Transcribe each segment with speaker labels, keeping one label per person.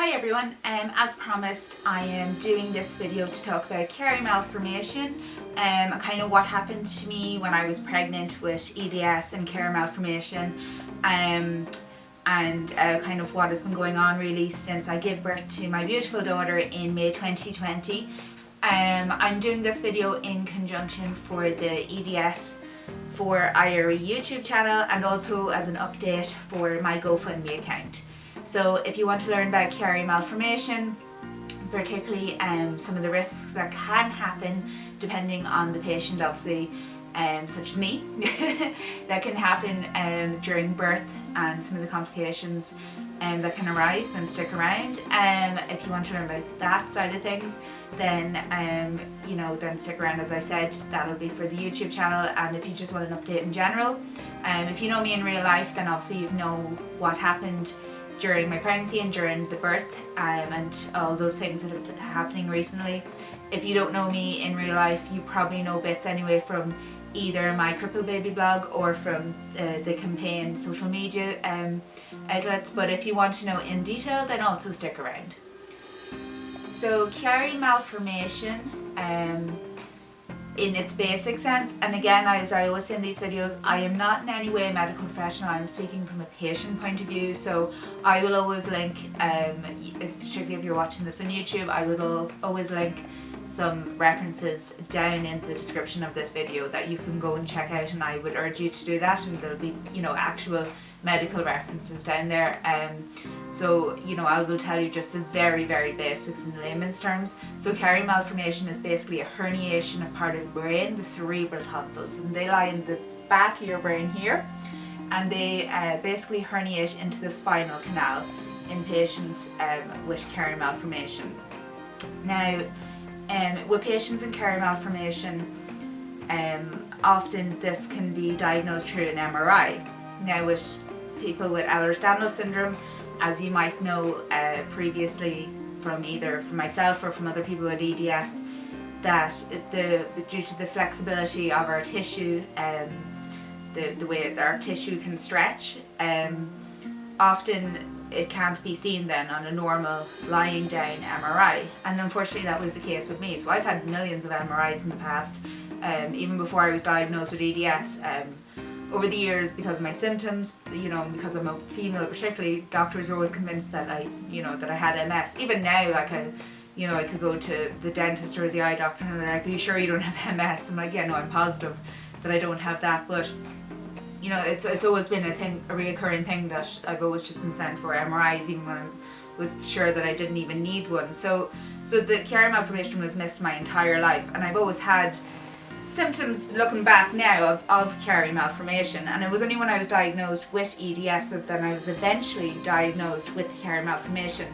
Speaker 1: Hi everyone, as promised I am doing this video to talk about Chiari Malformation and kind of what happened to me when I was pregnant with EDS and Chiari Malformation and kind of what has been going on really since I gave birth to my beautiful daughter in May 2020. I'm doing this video in conjunction for the EDS for IRE YouTube channel and also as an update for my GoFundMe account. So if you want to learn about Chiari Malformation, particularly some of the risks that can happen depending on the patient, obviously, such as me, that can happen during birth and some of the complications that can arise, then stick around. If you want to learn about that side of things, then then stick around. As I said, that'll be for the YouTube channel. And if you just want an update in general, if you know me in real life, then obviously you know what happened during my pregnancy and during the birth and all those things that have been happening recently. If you don't know me in real life, you probably know bits anyway from either my Cripple Baby blog or from the campaign social media outlets, but if you want to know in detail, then also stick around. So Chiari Malformation, in its basic sense, and again, as I always say in these videos, I am not in any way a medical professional. I'm speaking from a patient point of view, so I will always link, particularly if you're watching this on YouTube, I will always link some references down in the description of this video that you can go and check out, and I would urge you to do that, and there'll be actual medical references down there. So I will tell you just the very basics in layman's terms. So Chiari Malformation is basically a herniation of part of the brain, the cerebral tonsils, and they lie in the back of your brain here, and they basically herniate into the spinal canal in patients with Chiari Malformation. Now, with patients in Chiari Malformation, often this can be diagnosed through an MRI. Now with people with Ehlers-Danlos syndrome, as you might know previously from either from myself or from other people with EDS, that due to the flexibility of our tissue, the way that our tissue can stretch, often it can't be seen then on a normal lying down MRI, and unfortunately that was the case with me. So I've had millions of MRIs in the past, even before I was diagnosed with EDS. Over the years, because of my symptoms, because I'm a female particularly, doctors are always convinced that I had MS. Even now, like I could go to the dentist or the eye doctor and they're like, "Are you sure you don't have MS?" I'm like, "Yeah, no, I'm positive that I don't have that." But it's always been a reoccurring thing that I've always just been sent for MRIs, even when I was sure that I didn't even need one. So the Chiari Malformation was missed my entire life, and I've always had symptoms, looking back now, of Chiari Malformation, and it was only when I was diagnosed with EDS that then I was eventually diagnosed with Chiari Malformation.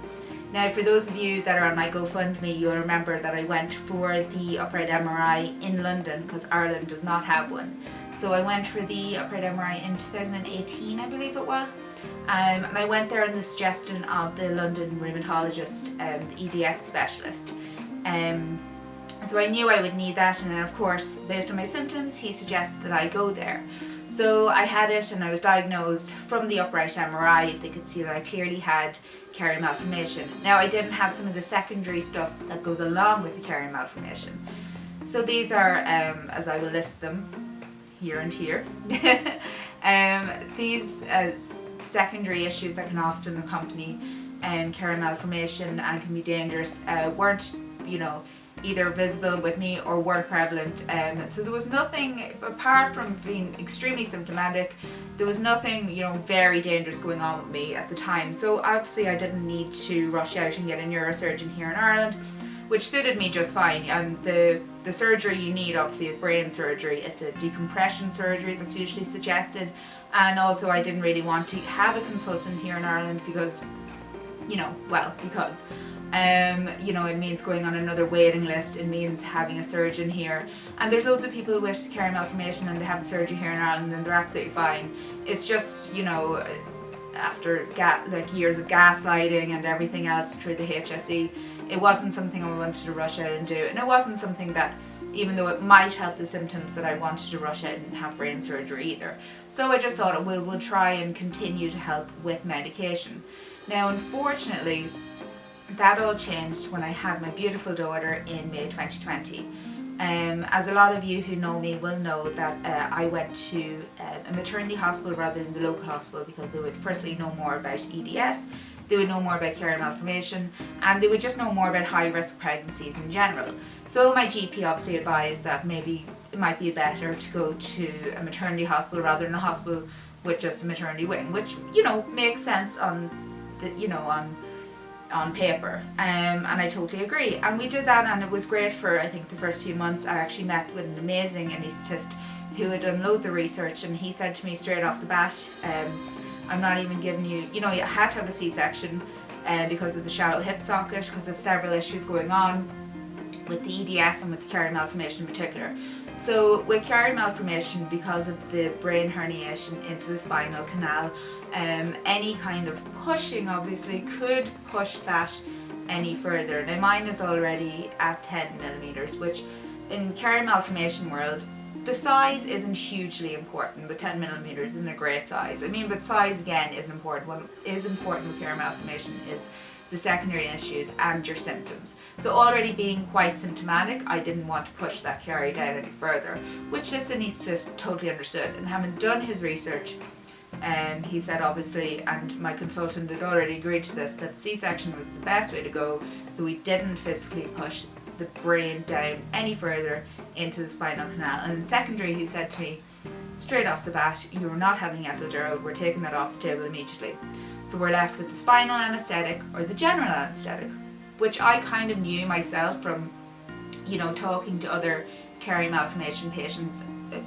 Speaker 1: Now, for those of you that are on my GoFundMe, you'll remember that I went for the upright MRI in London because Ireland does not have one. So I went for the upright MRI in 2018, I believe it was, and I went there on the suggestion of the London rheumatologist, the EDS specialist. So I knew I would need that, and then of course, based on my symptoms, he suggested that I go there. So I had it, and I was diagnosed from the upright MRI. They could see that I clearly had Chiari Malformation. Now, I didn't have some of the secondary stuff that goes along with the Chiari Malformation. So these are, as I will list them here and here, these secondary issues that can often accompany Chiari Malformation and can be dangerous weren't, either visible with me or weren't prevalent. So there was nothing, apart from being extremely symptomatic, there was nothing very dangerous going on with me at the time. So obviously I didn't need to rush out and get a neurosurgeon here in Ireland, which suited me just fine. And the surgery you need obviously is brain surgery. It's a decompression surgery that's usually suggested, and also I didn't really want to have a consultant here in Ireland because it means going on another waiting list. It means having a surgeon here, and there's loads of people with Chiari Malformation and they have the surgery here in Ireland and they're absolutely fine. It's just after years of gaslighting and everything else through the HSE, it wasn't something I wanted to rush out and do, and it wasn't something that, even though it might help the symptoms, that I wanted to rush out and have brain surgery either. So I just thought we'll try and continue to help with medication. Now, unfortunately, That all changed when I had my beautiful daughter in May 2020. As a lot of you who know me will know that I went to a maternity hospital rather than the local hospital because they would firstly know more about EDS, they would know more about Chiari Malformation, and they would just know more about high risk pregnancies in general. So my GP obviously advised that maybe it might be better to go to a maternity hospital rather than a hospital with just a maternity wing, which, you know, makes sense on the, you know, on paper, and I totally agree. And we did that, and it was great for I think the first few months. I actually met with an amazing anaesthetist who had done loads of research, and he said to me straight off the bat, I'm not even giving you, you know, you had to have a C-section because of the shallow hip socket, because of several issues going on with the EDS and with the Chiari Malformation in particular. So with Chiari Malformation, because of the brain herniation into the spinal canal, any kind of pushing obviously could push that any further. Now mine is already at 10 millimeters, which in Chiari Malformation world, the size isn't hugely important, but 10 millimeters isn't a great size. I mean, but size again isn't important. What is important with Chiari Malformation is the secondary issues and your symptoms. So already being quite symptomatic, I didn't want to push that Chiari down any further, which this anaesthetist totally understood. And having done his research, he said obviously, and my consultant had already agreed to this, that C-section was the best way to go, so we didn't physically push the brain down any further into the spinal canal. And secondary, he said to me straight off the bat, you're not having epidural, we're taking that off the table immediately. So we're left with the spinal anaesthetic or the general anaesthetic, which I kind of knew myself from, you know, talking to other Chiari Malformation patients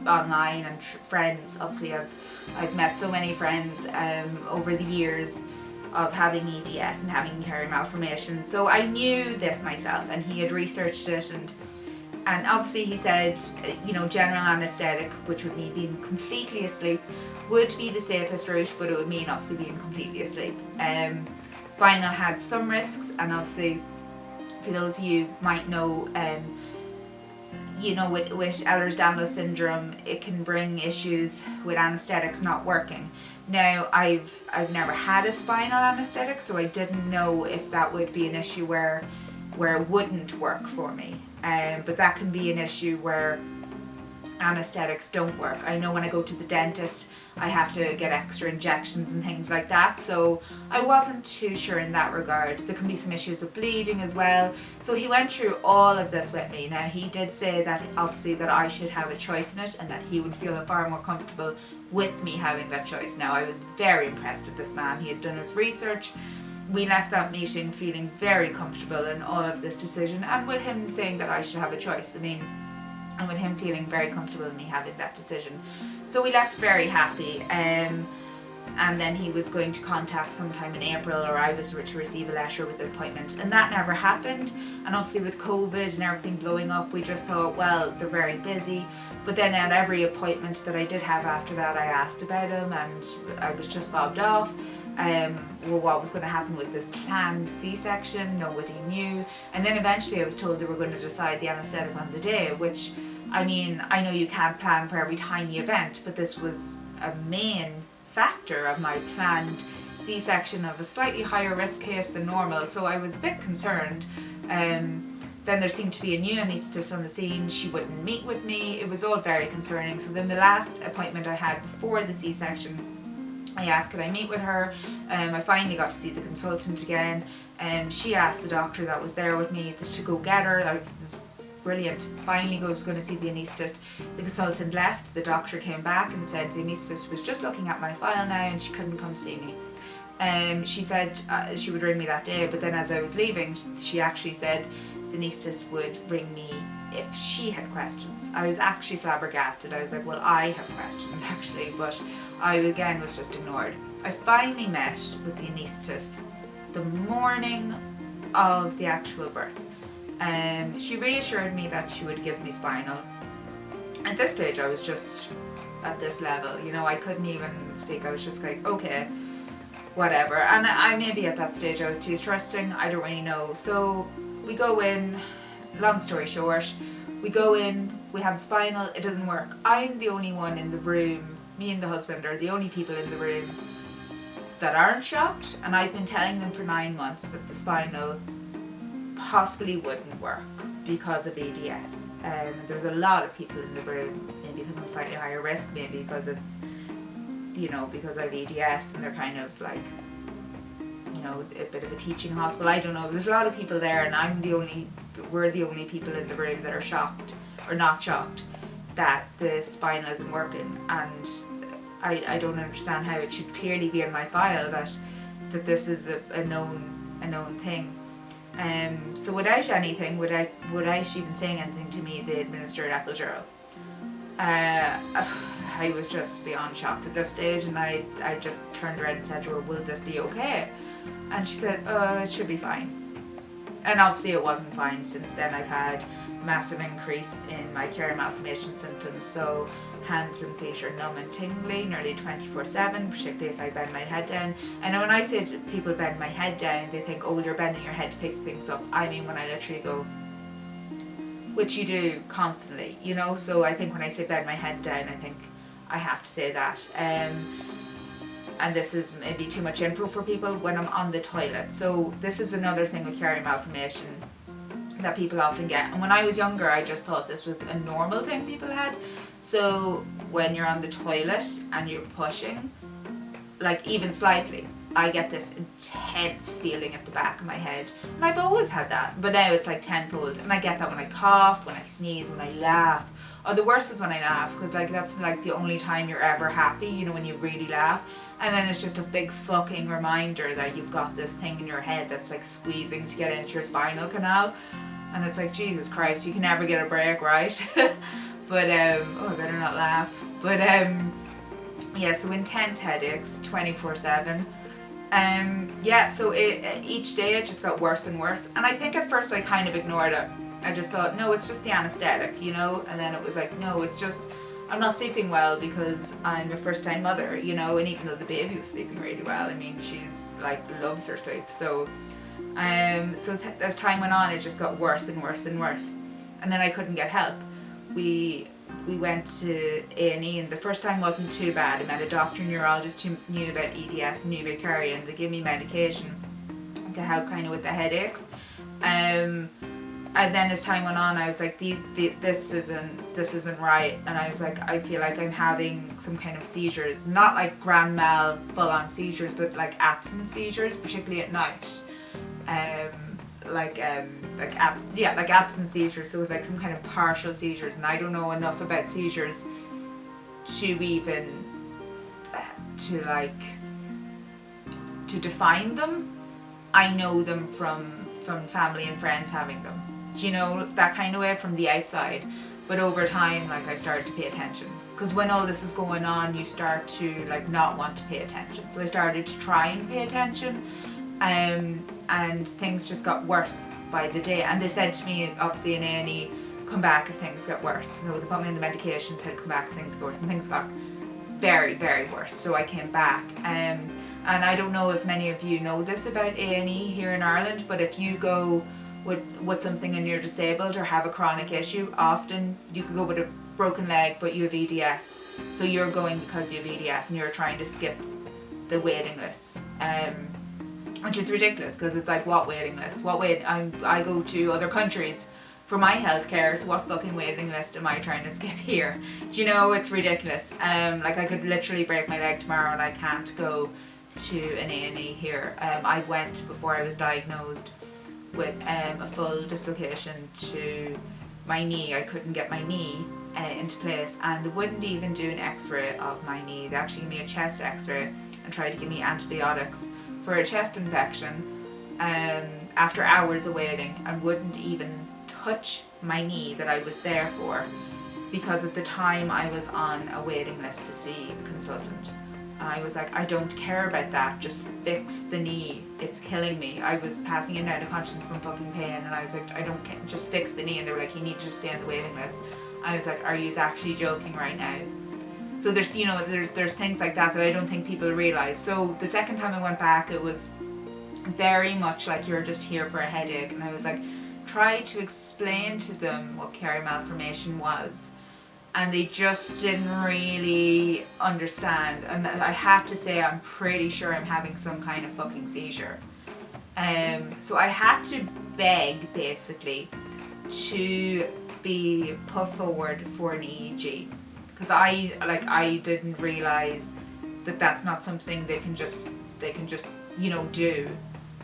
Speaker 1: online and friends. Obviously I've met so many friends over the years of having EDS and having Chiari Malformation, so I knew this myself, and he had researched it, and obviously he said, you know, general anaesthetic, which would mean being completely asleep, would be the safest route, but it would mean obviously being completely asleep. Spinal had some risks, and obviously for those of you might know, you know, with Ehlers-Danlos syndrome, it can bring issues with anaesthetics not working. Now, I've never had a spinal anaesthetic, so I didn't know if that would be an issue where it wouldn't work for me. But that can be an issue where anaesthetics don't work. I know when I go to the dentist, I have to get extra injections and things like that, so I wasn't too sure in that regard. There can be some issues with bleeding as well. So he went through all of this with me. Now, he did say that obviously that I should have a choice in it, and that he would feel far more comfortable with me having that choice. Now, I was very impressed with this man. He had done his research. We left that meeting feeling very comfortable in all of this decision, and with him saying that I should have a choice. I mean, and with him feeling very comfortable in me having that decision. So we left very happy, and then he was going to contact sometime in April, or I was to receive a letter with an appointment, and that never happened. And obviously with COVID and everything blowing up, we just thought, well, they're very busy. But then at every appointment that I did have after that, I asked about him, and I was just fobbed off. Well, what was going to happen with this planned C-section, nobody knew. And then eventually I was told they were going to decide the anaesthetic on the day, which, I mean, I know you can't plan for every tiny event, but this was a main factor of my planned C-section of a slightly higher risk case than normal, so I was a bit concerned. Then there seemed to be a new anaesthetist on the scene. She wouldn't meet with me. It was all very concerning. So then the last appointment I had before the C-section, I asked could I meet with her. I finally got to see the consultant again. She asked the doctor that was there with me to go get her. That was brilliant. Finally I was going to see the anaesthetist. The consultant left. The doctor came back and said the anaesthetist was just looking at my file now and she couldn't come see me. She said she would ring me that day, but then as I was leaving, she actually said the anaesthetist would ring me if she had questions. I was actually flabbergasted. I was like, well, I have questions actually, but I again was just ignored. I finally met with the anaesthetist the morning of the actual birth. She reassured me that she would give me spinal. At this stage I was just at this level, you know, I couldn't even speak. I was just like, okay, whatever. And I maybe at that stage I was too trusting, I don't really know. So we go in, long story short, we go in, we have the spinal, it doesn't work. I'm the only one in the room, me and the husband are the only people in the room that aren't shocked, and I've been telling them for 9 months that the spinal possibly wouldn't work because of ADS. There's a lot of people in the room, maybe because I'm slightly higher risk, maybe because it's, you know, because I have ADS and they're kind of like, you know, a bit of a teaching hospital. I don't know. There's a lot of people there, and we're the only people in the room that are shocked, or not shocked, that the spinal isn't working. And I don't understand how it should clearly be in my file that this is a known thing. So without anything, without even saying anything to me, they administered epidural. I was just beyond shocked at this stage, and I just turned around and said to her, will this be okay? And she said, it should be fine. And obviously it wasn't fine. Since then I've had a massive increase in my Chiari Malformation symptoms, so hands and feet are numb and tingly nearly 24/7, particularly if I bend my head down. And when I say to people bend my head down, they think, oh, you're bending your head to pick things up. I mean when I literally go, which you do constantly, you know. So I think when I say bend my head down, I think I have to say that. And this is maybe too much info for people, when I'm on the toilet. So this is another thing with Chiari Malformation that people often get. And when I was younger, I just thought this was a normal thing people had. So when you're on the toilet and you're pushing, like even slightly, I get this intense feeling at the back of my head. And I've always had that, but now it's like tenfold. And I get that when I cough, when I sneeze, when I laugh. Or the worst is when I laugh, because like that's like the only time you're ever happy, you know, when you really laugh. And then it's just a big fucking reminder that you've got this thing in your head that's like squeezing to get into your spinal canal. And it's like, Jesus Christ, you can never get a break, right? But, oh, I better not laugh. But, yeah, so intense headaches, 24/7. Yeah, so each day it just got worse and worse. And I think at first I kind of ignored it. I just thought, no, it's just the anesthetic, you know? And then it was like, no, it's just, I'm not sleeping well because I'm a first time mother, you know? And even though the baby was sleeping really well, I mean, she's like, loves her sleep. So, as time went on, it just got worse and worse and worse. And then I couldn't get help. We went to A&E, and the first time wasn't too bad. I met a doctor and neurologist who knew about EDS, knew about Chiari, and they gave me medication to help kind of with the headaches. And then as time went on, I was like, this isn't right. And I was like, I feel like I'm having some kind of seizures, not like grand mal full-on seizures, but like absence seizures, particularly at night. Like absence seizures, so with like some kind of partial seizures. And I don't know enough about seizures to even to define them. I know them from family and friends having them, do you know, that kind of way, from the outside. But over time, like, I started to pay attention, because when all this is going on, you start to like not want to pay attention. So I started to try and pay attention, and things just got worse by the day. And they said to me, obviously in A&E, come back if things get worse. So they put me in the medication, said come back if things get worse, and things got very, very worse. So I came back, and I don't know if many of you know this about A&E here in Ireland, but if you go with something and you're disabled or have a chronic issue, often you could go with a broken leg but you have EDS. So you're going because you have EDS and you're trying to skip the waiting list. Which is ridiculous, because it's like, what waiting list? I go to other countries for my healthcare, so what fucking waiting list am I trying to skip here? Do you know, it's ridiculous. Like, I could literally break my leg tomorrow and I can't go to an A&E here. I went before I was diagnosed with a full dislocation to my knee. I couldn't get my knee into place, and they wouldn't even do an x-ray of my knee. They actually gave me a chest x-ray and tried to give me antibiotics for a chest infection after hours of waiting, and wouldn't even touch my knee that I was there for, because at the time I was on a waiting list to see a consultant. I was like, I don't care about that, just fix the knee, it's killing me. I was passing in and out of consciousness from fucking pain, and I was like, I don't care, just fix the knee. And they were like, you need to just stay on the waiting list. I was like, are you actually joking right now? So there's, you know, there's things like that I don't think people realise. So the second time I went back, it was very much like, you're just here for a headache. And I was like, try to explain to them what Chiari Malformation was, and they just didn't really understand. And I had to say, I'm pretty sure I'm having some kind of fucking seizure. So I had to beg basically to be put forward for an EEG, because I didn't realise that that's not something they can just do.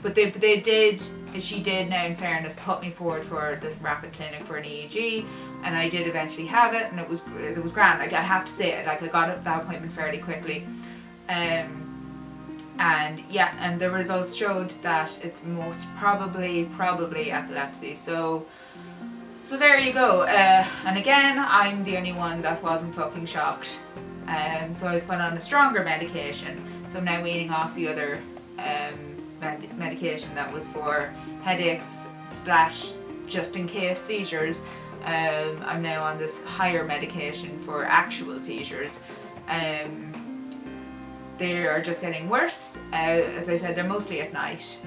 Speaker 1: But they did. She did now, in fairness, put me forward for this rapid clinic for an EEG, and I did eventually have it, and it was grand. Like, I have to say it, like, I got that appointment fairly quickly, and yeah, and the results showed that it's most probably epilepsy. So there you go. And again, I'm the only one that wasn't fucking shocked. So I was put on a stronger medication. So I'm now weaning off the other medication that was for headaches / just in case seizures. I'm now on this higher medication for actual seizures. They are just getting worse. As I said, they're mostly at night.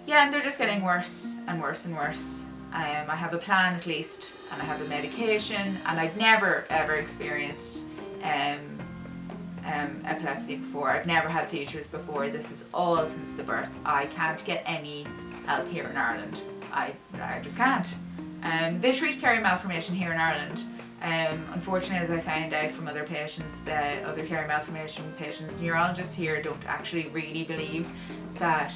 Speaker 1: Yeah, and they're just getting worse and worse and worse. I have a plan at least, and I have a medication, and I've never ever experienced epilepsy before. I've never had seizures before. This is all since the birth. I can't get any help here in Ireland. I just can't. They treat Chiari Malformation here in Ireland. Unfortunately, as I found out from other patients, the other Chiari Malformation patients, neurologists here don't actually really believe that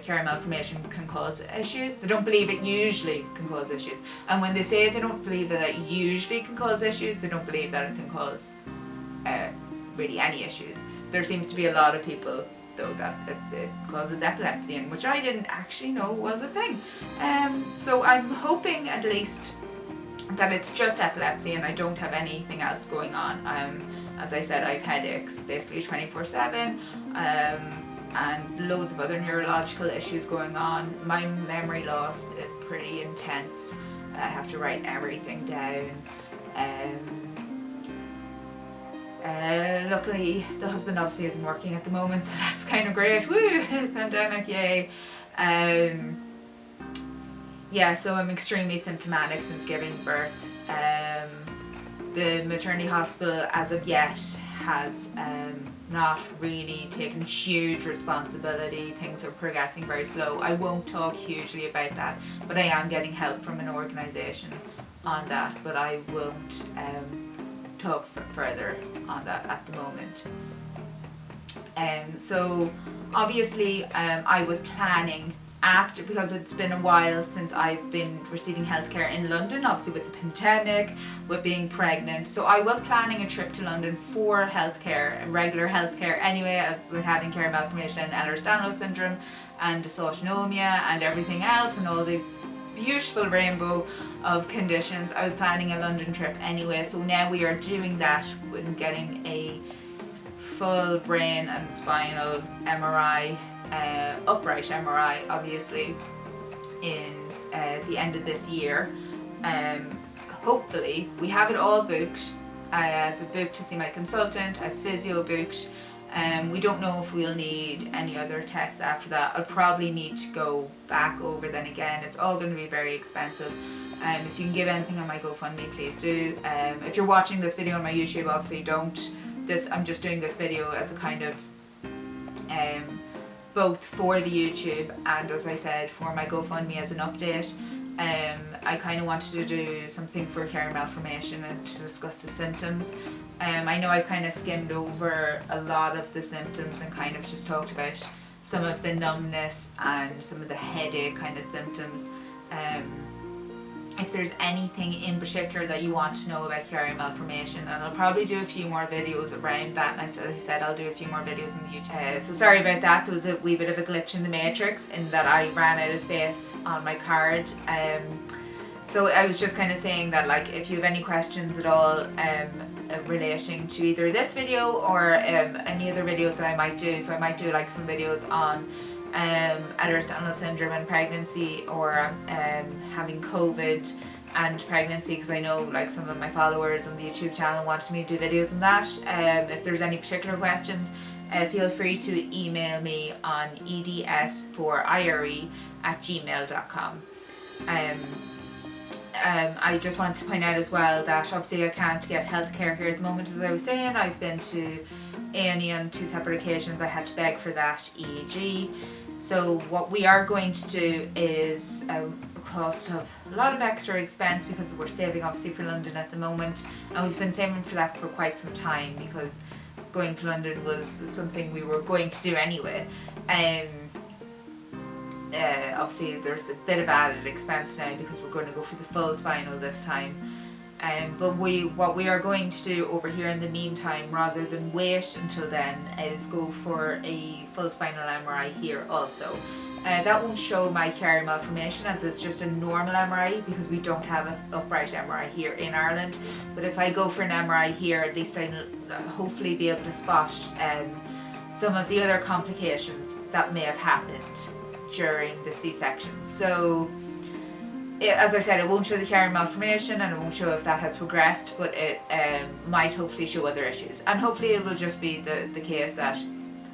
Speaker 1: Chiari Malformation can cause issues. They don't believe it usually can cause issues. And when they say they don't believe that it usually can cause issues, they don't believe that it can cause really any issues. There seems to be a lot of people though that it causes epilepsy, and which I didn't actually know was a thing. So I'm hoping at least that it's just epilepsy and I don't have anything else going on. As I said, I have headaches basically 24/7, and loads of other neurological issues going on. My memory loss is pretty intense. I have to write everything down. Luckily, the husband obviously isn't working at the moment, so that's kind of great. Woo! Pandemic, yay! Yeah, so I'm extremely symptomatic since giving birth. The maternity hospital, as of yet, has not really taken huge responsibility. Things are progressing very slow. I won't talk hugely about that, but I am getting help from an organisation on that, but I won't talk further on that at the moment. So obviously I was planning after, because it's been a while since I've been receiving healthcare in London, obviously with the pandemic, with being pregnant, so I was planning a trip to London for healthcare, regular healthcare anyway, as with having Chiari Malformation, Ehlers-Danlos syndrome and dysautonomia and everything else and all the beautiful rainbow of conditions. I was planning a London trip anyway, so now we are doing that with getting a full brain and spinal MRI, upright MRI obviously, in the end of this year. Hopefully we have it all booked. I have booked to see my consultant, I've physio booked. We don't know if we'll need any other tests after that. I'll probably need to go back over then again. It's all going to be very expensive. If you can give anything on my GoFundMe, please do. If you're watching this video on my YouTube, obviously don't. I'm just doing this video as a kind of both for the YouTube and, as I said, for my GoFundMe as an update. I kind of wanted to do something for Chiari Malformation and to discuss the symptoms. I know I've kind of skimmed over a lot of the symptoms and kind of just talked about some of the numbness and some of the headache kind of symptoms. If there's anything in particular that you want to know about Chiari Malformation, and I'll probably do a few more videos around that, and I said I'll do a few more videos in the YouTube. So sorry about that, there was a wee bit of a glitch in the matrix in that I ran out of space on my card. So I was just kind of saying that, like, if you have any questions at all relating to either this video or any other videos that I might do, so I might do like some videos on Ehlers-Danlos syndrome and pregnancy, or having COVID and pregnancy, because I know like some of my followers on the YouTube channel wanted me to do videos on that. If there's any particular questions, feel free to email me on eds4ire@gmail.com. I just want to point out as well that obviously I can't get healthcare here at the moment. As I was saying, I've been to A&E on 2 separate occasions. I had to beg for that EEG. So what we are going to do is a cost of a lot of extra expense, because we're saving obviously for London at the moment, and we've been saving for that for quite some time because going to London was something we were going to do anyway. Obviously there's a bit of added expense now because we're going to go for the full spinal this time. But what we are going to do over here in the meantime, rather than wait until then, is go for a full spinal MRI here also. That won't show my Chiari Malformation, as it's just a normal MRI because we don't have an upright MRI here in Ireland. But if I go for an MRI here, at least I'll hopefully be able to spot some of the other complications that may have happened during the C-section. So as I said, it won't show the Chiari Malformation and it won't show if that has progressed, but it might hopefully show other issues. And hopefully it will just be the case that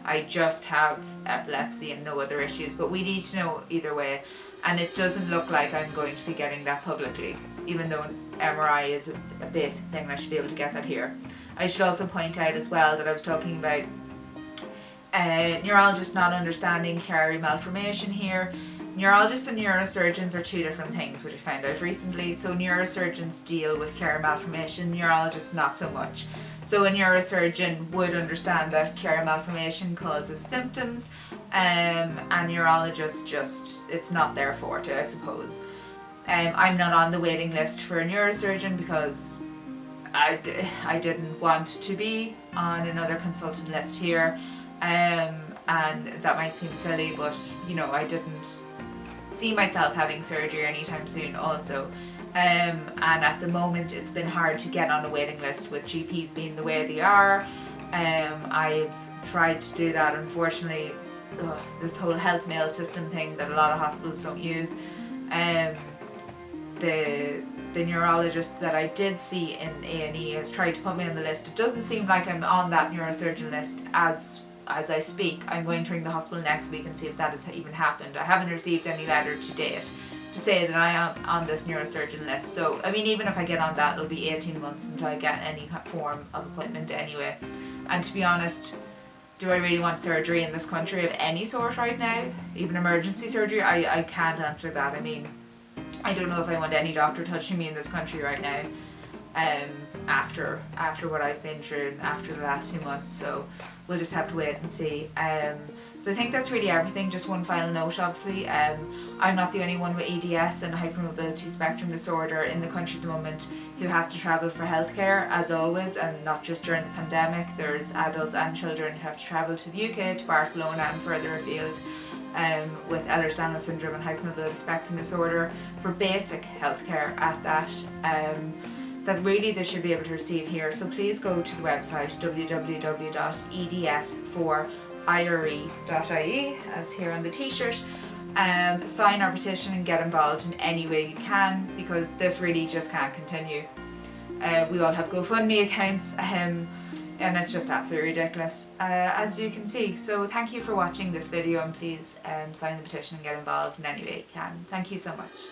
Speaker 1: I just have epilepsy and no other issues, but we need to know either way. And it doesn't look like I'm going to be getting that publicly, even though an MRI is a basic thing and I should be able to get that here. I should also point out as well that I was talking about neurologists not understanding Chiari Malformation here. Neurologists and neurosurgeons are two different things, which I found out recently. So neurosurgeons deal with Chiari Malformation, neurologists not so much. So a neurosurgeon would understand that Chiari Malformation causes symptoms, and neurologists just, it's not their forte, I suppose. I'm not on the waiting list for a neurosurgeon because I didn't want to be on another consultant list here, and that might seem silly, but you know, I didn't see myself having surgery anytime soon also, and at the moment it's been hard to get on a waiting list with GPs being the way they are. I've tried to do that, unfortunately. This whole health mail system thing that a lot of hospitals don't use, the neurologist that I did see in A&E has tried to put me on the list. It doesn't seem like I'm on that neurosurgeon list as I speak. I'm going to ring the hospital next week and see if that has even happened. I haven't received any letter to date to say that I am on this neurosurgeon list. So I mean, even if I get on that, it'll be 18 months until I get any form of appointment anyway. And to be honest, do I really want surgery in this country of any sort right now? Even emergency surgery? I can't answer that. I mean, I don't know if I want any doctor touching me in this country right now, after what I've been through and after the last 2 months. So we'll just have to wait and see. So I think that's really everything. Just one final note, obviously. I'm not the only one with EDS and hypermobility spectrum disorder in the country at the moment who has to travel for healthcare, as always, and not just during the pandemic. There's adults and children who have to travel to the UK, to Barcelona and further afield, with Ehlers-Danlos syndrome and hypermobility spectrum disorder for basic healthcare at that. That really they should be able to receive here. So please go to the website www.eds4ire.ie, as here on the t-shirt. Sign our petition and get involved in any way you can, because this really just can't continue. We all have GoFundMe accounts, and it's just absolutely ridiculous, as you can see. So thank you for watching this video, and please sign the petition and get involved in any way you can. Thank you so much.